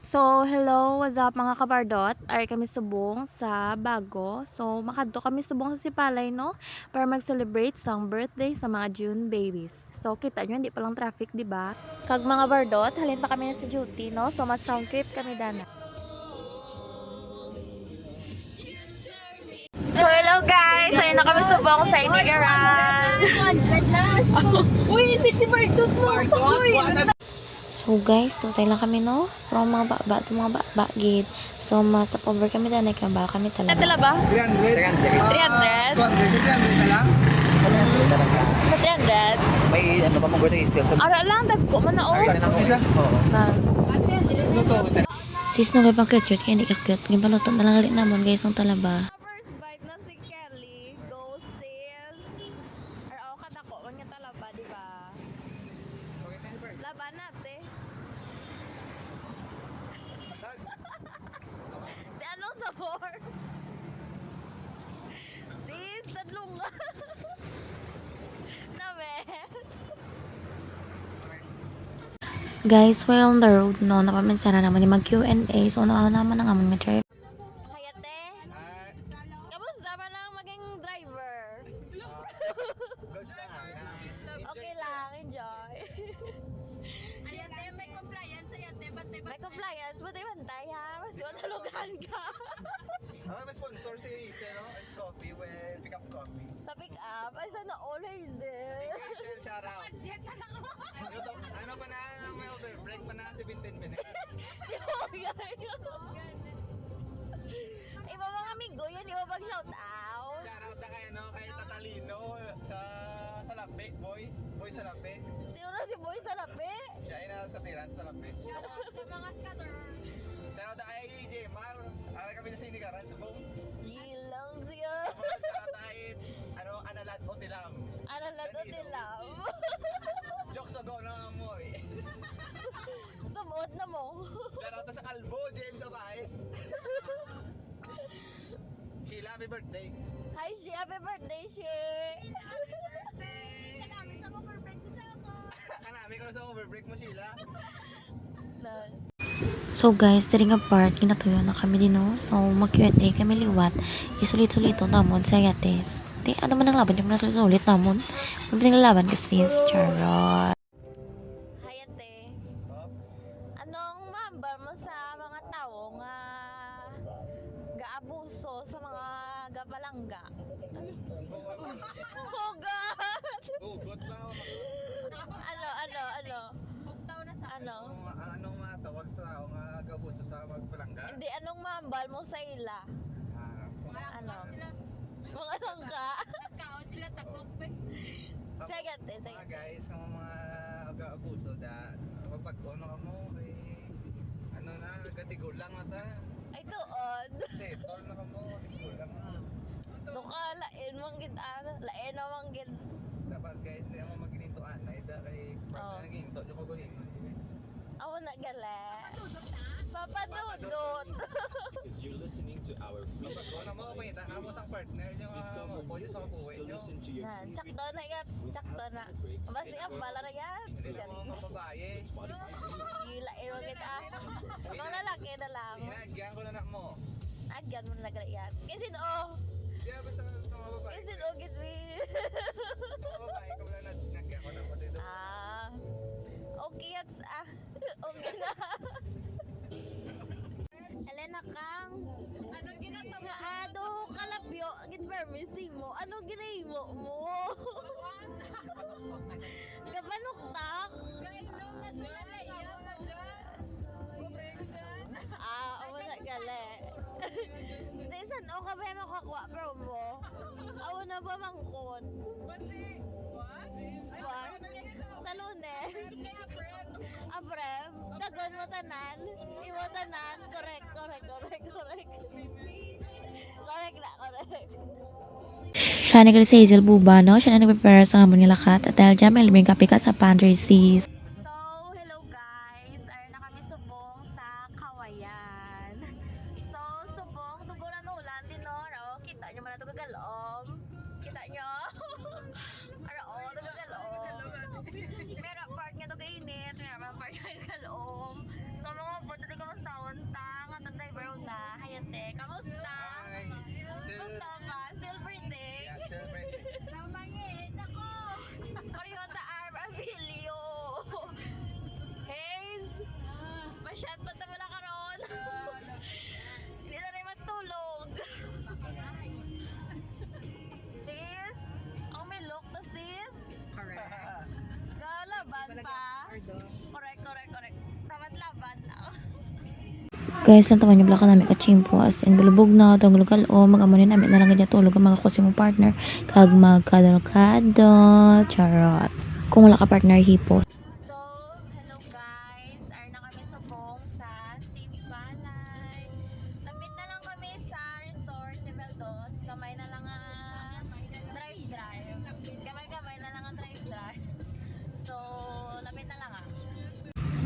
So, hello, what's up mga kabardot? Ari kami subong sa Bago. So, makadto kami subong sa Sipalay, no? Para mag-celebrate sang birthday sa mga June babies. So, kita nyo, hindi pa lang traffic, di ba? Kag mga bardot, halin pa kami na sa duty, no? So, mag-sound trip kami dana. So, hello guys! Ayun na kami subong sa Inigaran. Uy, hindi si Bardot mo. Uy, So guys, tutay lang kami no. From mga baba to mga baba gid. So mas stop over kami dahil nagkambal kami talaga. Ito ba? 300. 300? 200 na lang? Sa 300? May ano pa mag-order is-sale. Ara lang, dagko man na o. Isa? Oo. Na. Sis, nagay pang cute kaya hindi ka cute. Gibalutot na lang ulit naman guys ang talaba. First bite na si Kelly. Go sis. Ara o katako, man yung talaba, di ba? Laban natin. Di anong sabor? Sis, tadlong nga. Nabe. Guys, while on the road, no, napaminsara naman yung mag-Q&A. So, naman ang aming driver. Hayate? Kamusta ba lang maging driver? Okay lang, enjoy. Ayate, may compliance, ayate, bantay. May compliance, bantay ha? Mas matalugan ka. May sponsor si Hazel, no? Ice coffee with pick up coffee. Sa pick up, ay sana always eh. Hazel, shout out. Ano pa na, may order break pa na 17 minutes. Iba mga amigo yan, iba bang shout out? Shout out na kayo, no? Kay Tatalino sa Salapi, boy Salapi. Sino na si Boy sa lapi? Siya ay nasa tiran sa Salapi. shout out sa mga scatter. Shout out na kay Jemar. Ara kami na sinikaran, subong. Yilang siya. Shout out na kay, Analad Otilam. Ano na to dilaw? Jokes ago na amoy. Sumuot na mo. Shout out na sa Kalbo, James Abaez. Sheila, happy birthday. Hi, Shi. Happy birthday, Shi. Kanami sa overbreak ko sa ako. Kanami ko na sa overbreak mo, Sheila. So guys, during a part, ginatuyo na kami din no. So mag-Q&A kami liwat. Isulit-sulito namon sa yates. Di, ano man ang laban yung nasulit namon. Mabiting laban kasi charot. Hayate, Oh, anong maambar mo sa mga tao nga gaabuso sa mga gapalangga? Oh God! good ba? Ano? Bugtaw na sa Ano? Anong matawag sa tao nga gabuso sa magpalangga? Hindi, anong maambal mo sa ila? Ano? sila. Mga langga? Nagkaon sila tagok pe. Mga guys, ang mga aga-abuso magpag-ono ka mo kay gatigol lang na ta. Ay, tuod. Settle na ka mo, gatigol lang na. Duka, lain mong gid ano? Lain namang gid. Dapat guys, hindi mo maginintuan na ida kay first Oo. na naginto yung kagulin. Ako na gali. Papadudot. Because you're listening to our free Ano mo, may tanga mo sang partner nyo mo po yung sa kapuwi Still nyo. listen to your Yan, free sakto na yan. Sakto na. Basta ang bala na yan. Hindi na Diyan. mo mababaye. Lain mong gid ah. Mga lalaki na lang. Hinagyan ko na na mo. Agyan mo na gali yan. Kasi no. Kaya basta sa mga babae. Kasi no, gid me. Sa mga babae ko na nagyan ko na mo dito. Ah. Okay, yats ah. Okay na. Elena Kang. Ano ginatap? Nga ado kalapyo, gid permisi mo. Ano ginahimo mo? Gabanuktak. Kainom na sila na iya Amo na gali. Di san o ka ba makakuha promo? Awo na ba mangkot? Basi. What? Sa Lunes. Abrem, dagon mo tanan. Imo tanan. Correct. Correct na. Siya nagali sa Hazel Buba, no? Siya na nag-prepare sa amon nila kat. At dahil dyan, may liming kape ka sa pantry sis. So, hello guys. Ayun na kami subong sa Kawayan. So, subong, tuguran ulan din, no? Aro, kita nyo man na ito gagalom. Kita nyo? Aro, ito gagalom. Pero part nga ito kainit. May part nga gagalom. So, mga po, ito di ko masawa. Guys, lang taman yung blaka namin kachimpo as in bulubog na, itong lugal o mag-amunin namin na lang ganyan tulog ang mga kusi mong partner kag magkadalo-kado, charot. Kung wala ka partner, hipo. So, hello guys, are na kami subong sa Civic Balay. Lapit na lang kami sa resort de Beldos, gamay na lang ang drive-drive. Gamay-gamay na lang ang drive-drive. So, lapit na lang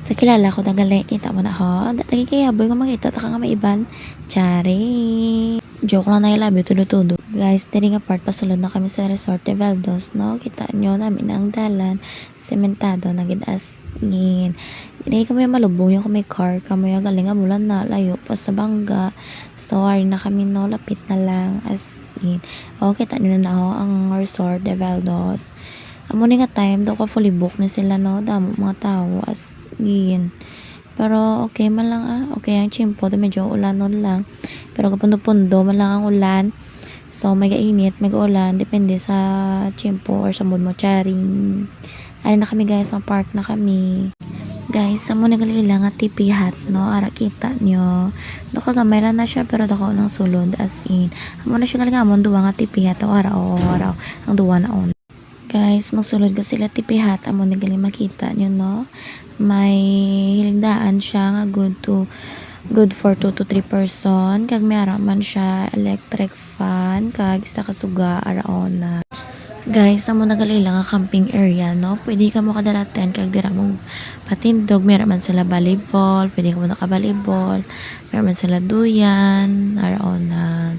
sa kilala ko tagali, kita mo na ho. Dati kaya boy nga makita, taka nga maiban. Chari. Joke lang na ilabi, tudo-tudo. Guys, diri nga part, pasulod na kami sa resort de Valdos, no? Kita nyo namin ang dalan, sementado, nagid as in. Hindi kami malubong yung kami car, kami galing nga mulan na, layo pa sa bangga. So, ari na kami, no? Lapit na lang, as in. O, kita nyo na ho, ang resort de Valdos. Amo ni nga time, daw ka fully book na sila, no? Damo mga tao, as in. Pero okay man lang okay ang chimpo, medyo ulan lang. Pero kapundo-pundo man lang ang ulan. So may kainit, may ulan, depende sa chimpo or sa mood mo, charing. Ano na kami guys, ang park na kami. Guys, sa muna galila nga tipihat, no? Ara kita nyo. Dako gamay lang na siya, pero dako nang sulod, as in. Amo na siya galingamon, duwa nga tipihat, o araw, ang duwa na on. Guys, magsulod ka sila tipihat, amo na galing makita nyo, no? May hiligdaan siya nga good for 2 to 3 person, kag may ara man siya electric fan, kag isa kasuga araona. Guys, amo nagalila nga camping area, no? Pwede ka mo kadalaten kag dira mo patindog, may man sila volleyball, pwede ka mo naka-volleyball, may man sila duyan araona.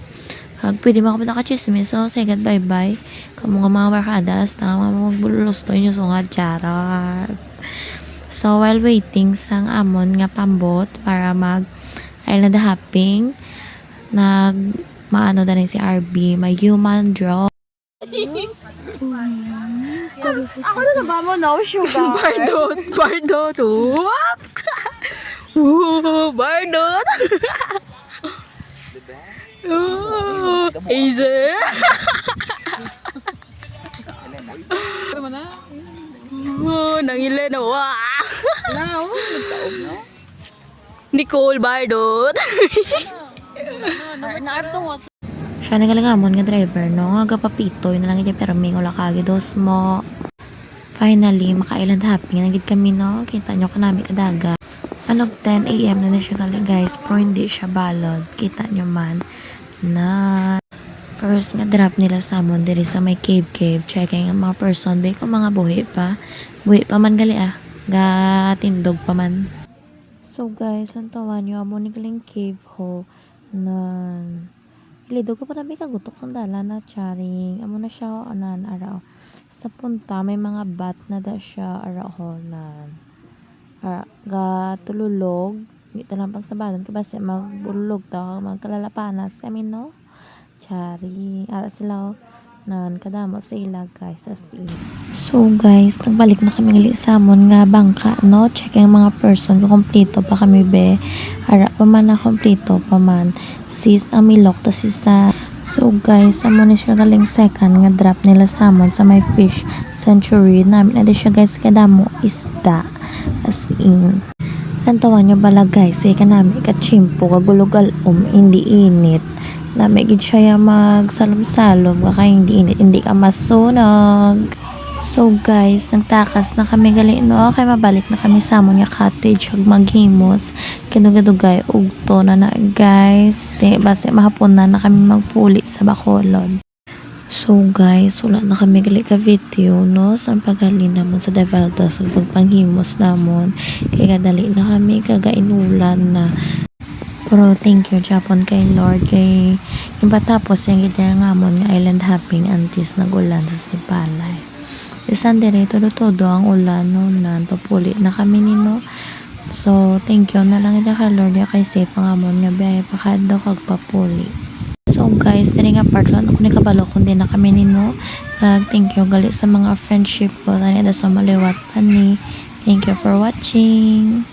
Kag pwede mo ka nakachismis, so say God bye-bye. Kamu nga mga barkadas na magbululos to inyo sungad, charot. So, while waiting sang amon nga pambot para mag island hopping, maano na rin si RB, may human draw. Ako na ba mo no, sugar? Bardot, whoop! Bardot! Easy! Nangilin, wah! Now, nagtaog no? Nicole Bardot! Na-arp to what? Siya nagalangamon nga driver, no? Nga gapapito, yun na lang yung perming wala kagi dos mo. Finally, maka-island hopping. Nagid kami, no? Kita nyo kanami kadaga. Anog 10 AM na siya galing, guys. Pero hindi siya balod. Kita nyo man. Na first nga drop nila sa amon diri sa may cave. Checking ang mga person. Bay ko mga buhi pa. Buhi pa man gali gatindog pa man. So guys, ang tawa nyo, amo ni galing cave ho. Nan ilidog ko pa na may kagutok sandala na charing. Amo na siya anan araw. Sa punta may mga bat na da siya araw ho nan. Ga tululog. Hindi talang pagsabadan ka basta magbulog ta magkalalapanas kami no. Chari. Ara sila nan kadamo sa ilag guys as in. So guys, nagbalik na kami gali sa amon nga bangka no. Check ang mga person kung kompleto pa kami be. Ara pa man na kompleto pa man. Sis ang milok ta sisa. So guys, amo na siya galing second nga drop nila sa amon sa may fish sanctuary namin. Adi siya guys kadamo isda as in. Tantawan nyo bala guys, ka namin kachimpo kagulugal hindi init. Namigid siya magsalom-salom kaya hindi init, hindi ka masunog. So guys, nagtakas na kami gali no, kaya mabalik na kami sa amon nga cottage ug maghimos kinugay-dugay ug to na guys. Base mahapon na kami magpuli sa Bacolod. So guys, wala na kami gali ka video no sa paggali namon sa Develta sa pagpanghimos namon kaya dali na kami kagainulan na. Pero thank you Japon kay Lord kay yung patapos yung gidya nga amon nga island hopping antis nagulan sa Sipalay. Isan dire todo ang ulan no nan papuli na kami nino. So thank you na lang ida kay Lord kay safe ang amon nga biyahe pakadto kag papuli. So guys, diri nga part lang ako ni kabalo kundi na kami nino. Kag thank you gali sa mga friendship ko tani da sa maliwat pa ni. Thank you for watching.